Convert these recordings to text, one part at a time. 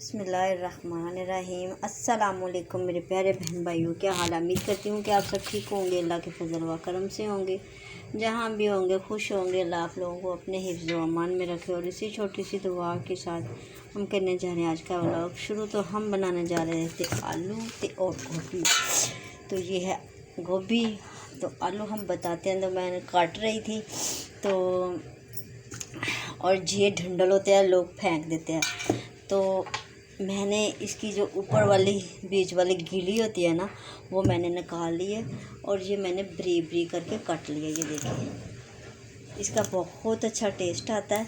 बिस्मिल्लाहिर्रहमानिर्रहीम। अस्सलामुअलैकुम मेरे प्यारे बहन भाइयों, क्या हाल। उम्मीद करती हूँ कि आप सब ठीक होंगे, अल्लाह के फजल व करम से होंगे। जहाँ भी होंगे खुश होंगे। अल्लाह आप लोगों को अपने हिफ्ज़ व अमान में रखे। और इसी छोटी सी दुआ के साथ हम करने जा रहे हैं आज का व्लॉग शुरू। तो हम बनाने जा रहे थे आलू और गोभी। तो ये है गोभी, तो आलू हम बताते हैं। तो मैंने काट रही थी तो, और ये ढंडल होते हैं, लोग फेंक देते हैं। तो मैंने इसकी जो ऊपर वाली बीच वाली गिली होती है ना, वो मैंने निकाल ली है। और ये मैंने बरी बरी करके काट लिया। ये देखिए, इसका बहुत अच्छा टेस्ट आता है।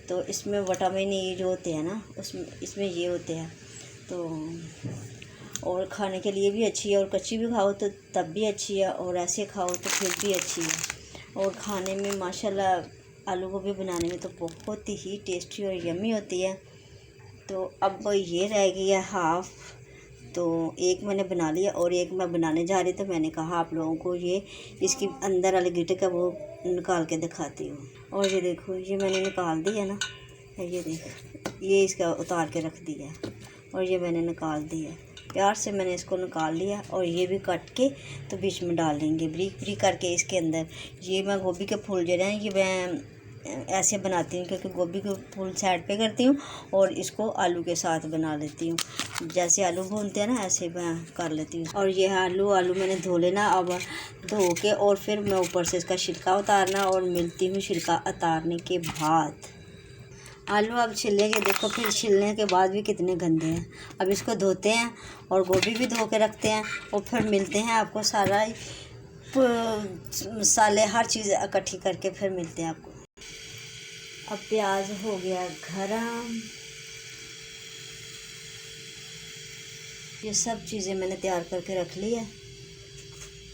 तो इसमें विटामिन ई जो होते हैं ना, इसमें ये होते हैं। तो और खाने के लिए भी अच्छी है। और कच्ची भी खाओ तो तब भी अच्छी है, और ऐसे खाओ तो फिर भी अच्छी है। और खाने में माशाल्लाह आलू गोभी बनाने में तो बहुत ही टेस्टी और यम्मी होती है। तो अब ये रह गई है हाफ़। तो एक मैंने बना लिया और एक मैं बनाने जा रही। तो मैंने कहा आप लोगों को ये इसकी अंदर वाले गिटक का वो निकाल के दिखाती हूँ। और ये देखो, ये मैंने निकाल दी है ना, ये देखो, ये इसका उतार के रख दिया है। और ये मैंने निकाल दिया, प्यार से मैंने इसको निकाल लिया। और ये भी काट के तो बीच में डाल लेंगे ब्रीक ब्रीक करके इसके अंदर। ये मैं गोभी के फूल जो हैं, ये मैं ऐसे बनाती हूँ, क्योंकि गोभी को फूल साइड पे करती हूँ और इसको आलू के साथ बना लेती हूँ। जैसे आलू भूनते हैं ना, ऐसे मैं कर लेती हूँ। और ये आलू मैंने धो लेना। अब धो के और फिर मैं ऊपर से इसका छिलका उतारना। और मिलती हूँ छिलका उतारने के बाद। आलू अब छिलेंगे, देखो फिर छिलने के बाद भी कितने गंदे हैं। अब इसको धोते हैं और गोभी भी धो के रखते हैं। और फिर मिलते हैं आपको सारा मसाले हर चीज़ इकट्ठी करके फिर मिलते हैं आपको। अब प्याज हो गया गरम। ये सब चीज़ें मैंने तैयार करके रख ली है।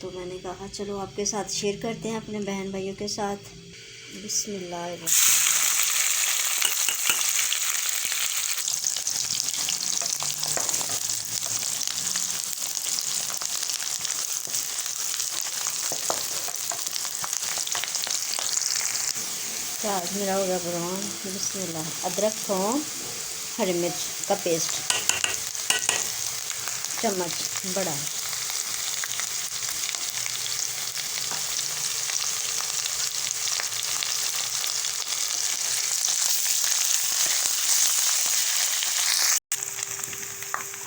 तो मैंने कहा चलो आपके साथ शेयर करते हैं, अपने बहन भाइयों के साथ। बिस्मिल्लाह। प्याज मेरा हो गया ब्राउन। बिस्मिल्लाह। अदरक, थूम, हरी मिर्च का पेस्ट चम्मच बड़ा।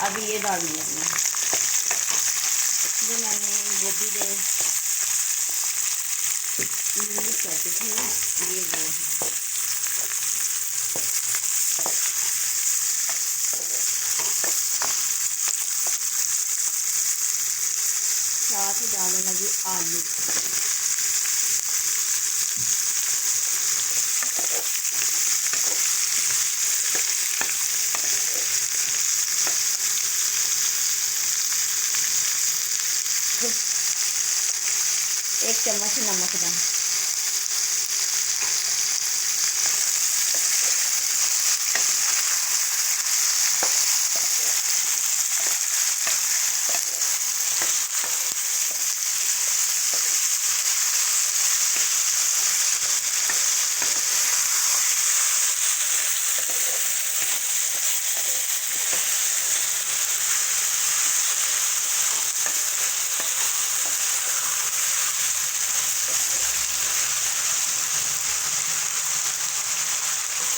अभी ये डाल दिया मैंने, जो मैंने गोभी दे पैकेट है ना, ये वो है। साथ ही डालने लगी आलू। एक चम्मच नमक डाल।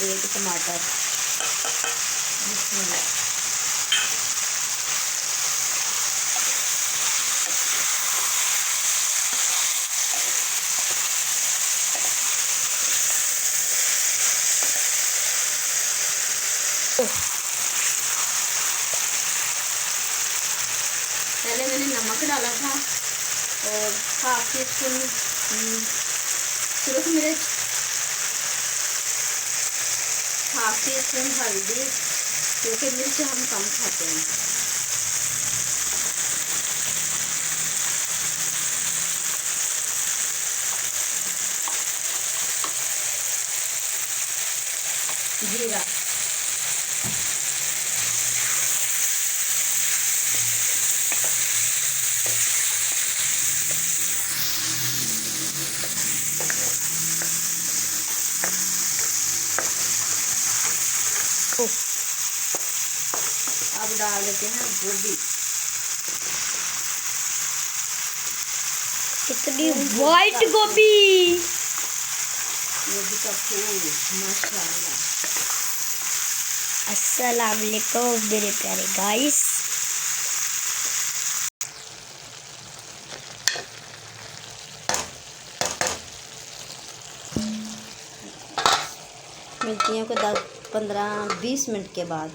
एक टमाटर। पहले मैंने नमक डाला था और हाफ टी स्पून सुरख मिर्च, हाफ टी स्पून हल्दी, क्योंकि मिर्च हम कम खाते हैं। जीरा, अब डाल देते हैं गोभी। कितनी वाइट गोभी, गोभी का फूल, माशाल्लाह। अस्सलाम वालेकुम मेरे प्यारे गाइस। मिलती हैं को 10-15-20 मिनट के बाद।